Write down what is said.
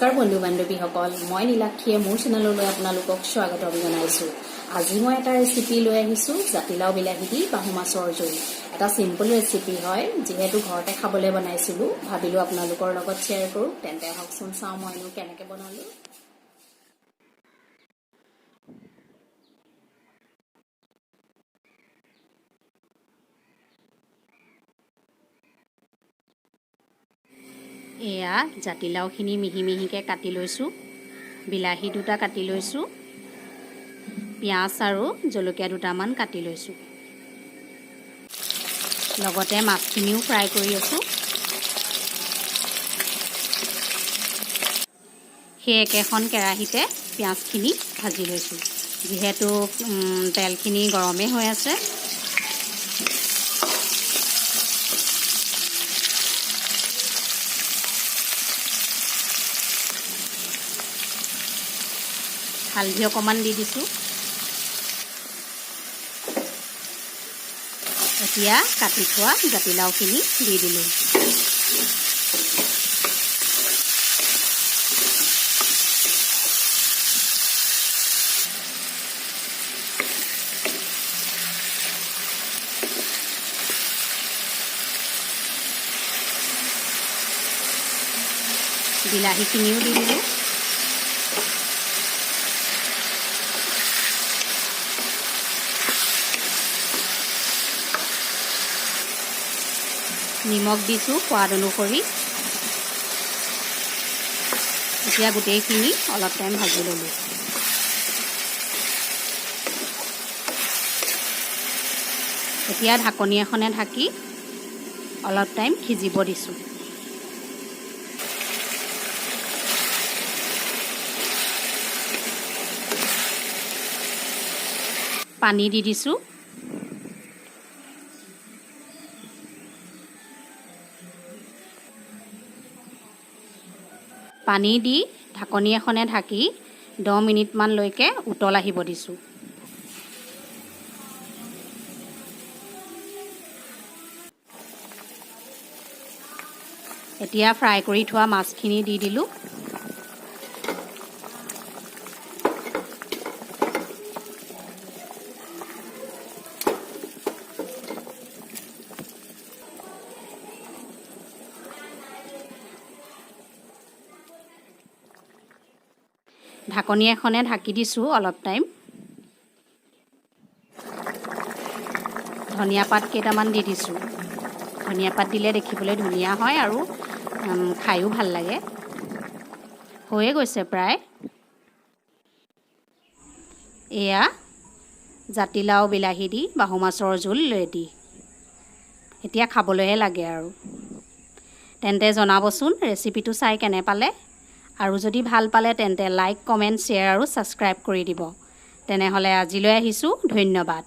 নমস্কাৰ বন্ধু বান্ধৱীসকল মই নীলাক্ষীয়ে মোৰ চেনেললৈ আপোনালোকক স্বাগতম জনাইছো। আজি মই এটা ৰেচিপি লৈ আহিছো জাতিলাও বিলাহী দি বাহু মাছৰ জোল। এটা সিম্পল ৰেচিপি হয়, যেহেতু ঘৰতে খাবলৈ বনাইছিলো ভাবিলো আপোনালোকৰ লগত শ্বেয়াৰ কৰো। তেন্তে হকচোন চাও মইনো কেনেকৈ বনালো। এয়া জাতিলাওখিনি মিহি মিহিকৈ কাটি লৈছোঁ, বিলাহী দুটা কাটি লৈছোঁ, পিঁয়াজ আৰু জলকীয়া দুটামান কাটি লৈছোঁ, লগতে মাছখিনিও ফ্ৰাই কৰি আছোঁ। সেই একেখন কেৰাহীতে পিঁয়াজখিনি ভাজি লৈছোঁ, যিহেতু তেলখিনি গৰমেই হৈ আছে। হালধি অকণমান দি দিছোঁ। এতিয়া কাটি থোৱা জাতিলাওখিনি দি দিলোঁ। বিলাহীখিনিও দি দিলোঁ। নিমখ দিছোঁ সোৱাদ অনুসৰি। এতিয়া গোটেইখিনি অলপ টাইম ভাজি ল'লোঁ। এতিয়া ঢাকনি এখনে ঢাকি অলপ টাইম সিজিব দিছোঁ। পানী দি দিছোঁ। পানী দি ঢাকনি এখনে ঢাকি 10 মিনিটমানলৈকে উতল আহিব দিছোঁ। এতিয়া ফ্ৰাই কৰি থোৱা মাছখিনি দি দিলোঁ। ঢাকনি এখনে ঢাকি দিছোঁ অলপ টাইম। ধনিয়া পাত কেইটামান দি দিছোঁ। ধনিয়া পাত দিলে দেখিবলৈ ধুনীয়া হয় আৰু খায়ো ভাল লাগে। হৈয়ে গৈছে প্ৰায়। এয়া জাতিলাও বিলাহী দি বাহু মাছৰ জোল ৰেডি। এতিয়া খাবলৈহে লাগে আৰু। তেন্তে জনাবচোন ৰেচিপিটো চাই কেনে পালে। আৰু যদি ভাল পালে তেন্তে লাইক, কমেণ্ট, শ্বেয়াৰ আৰু ছাবস্ক্ৰাইব কৰি দিব। তেনেহ'লে আজিলৈ আহিছোঁ, ধন্যবাদ।